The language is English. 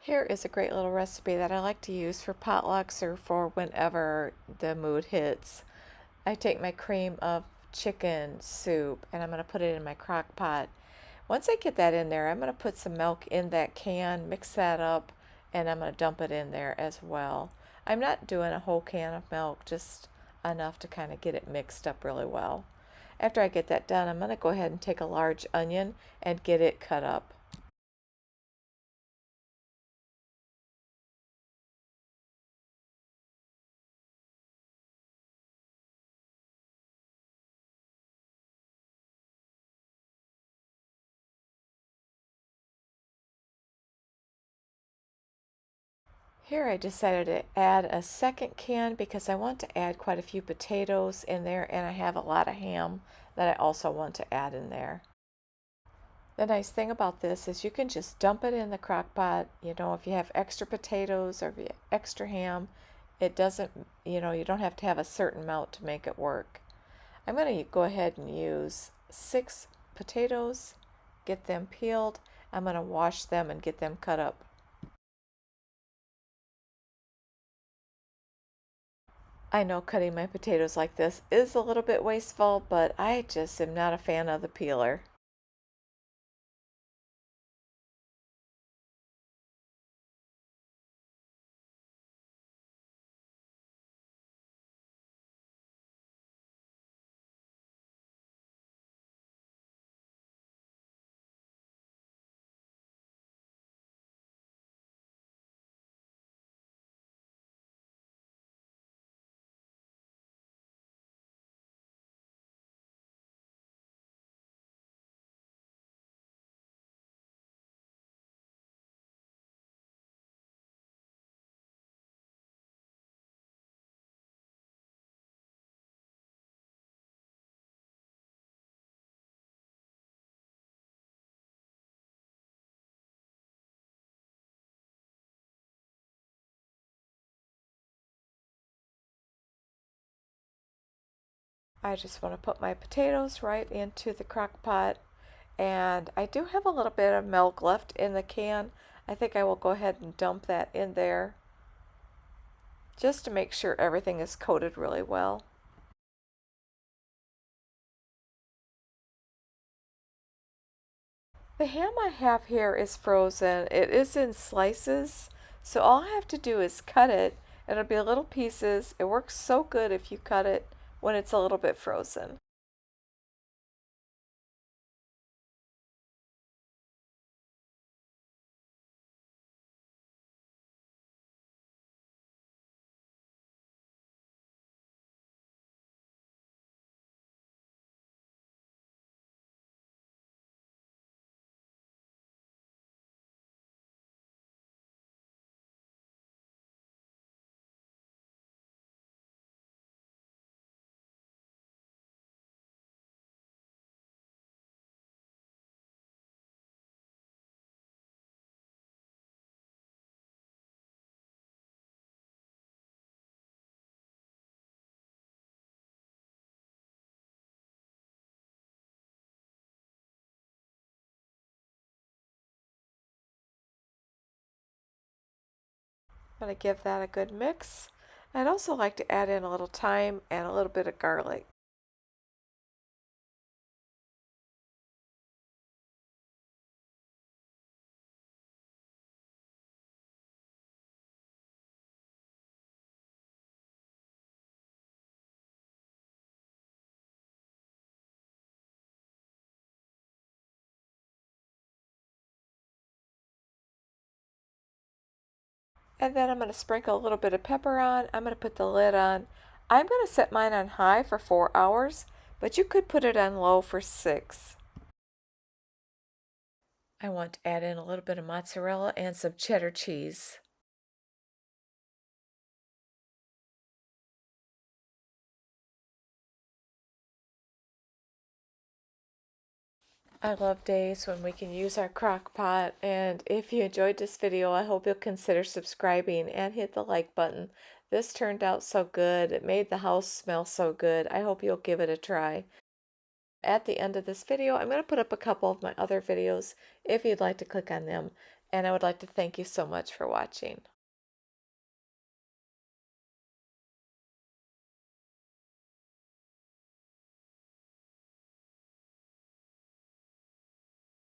Here is a great little recipe that I like to use for potlucks or for whenever the mood hits. I take my cream of chicken soup and I'm going to put it in my crock pot. Once I get that in there, I'm going to put some milk in that can, mix that up, and I'm going to dump it in there as well. I'm not doing a whole can of milk, just enough to kind of get it mixed up really well. After I get that done, I'm going to go ahead and take a large onion and get it cut up. Here I decided to add a second can because I want to add quite a few potatoes in there, and I have a lot of ham that I also want to add in there. The nice thing about this is you can just dump it in the crock pot. If you have extra potatoes or if you have extra ham, it doesn't, you don't have to have a certain amount to make it work. I'm going to go ahead and use 6 potatoes, get them peeled. I'm going to wash them and get them cut up. I know cutting my potatoes like this is a little bit wasteful, but I just am not a fan of the peeler. I just want to put my potatoes right into the crock pot, and I do have a little bit of milk left in the can. I think I will go ahead and dump that in there just to make sure everything is coated really well. The ham I have here is frozen. It is in slices, so all I have to do is cut it. It'll be little pieces. It works so good if you cut it when it's a little bit frozen. I'm going to give that a good mix. I'd also like to add in a little thyme and a little bit of garlic. And then I'm going to sprinkle a little bit of pepper on. I'm going to put the lid on. I'm going to set mine on high for 4 hours, but you could put it on low for 6. I want to add in a little bit of mozzarella and some cheddar cheese. I love days when we can use our crock pot, and if you enjoyed this video, I hope you'll consider subscribing and hit the like button. This turned out so good. It made the house smell so good. I hope you'll give it a try. At the end of this video, I'm going to put up a couple of my other videos if you'd like to click on them. and I would like to thank you so much for watching.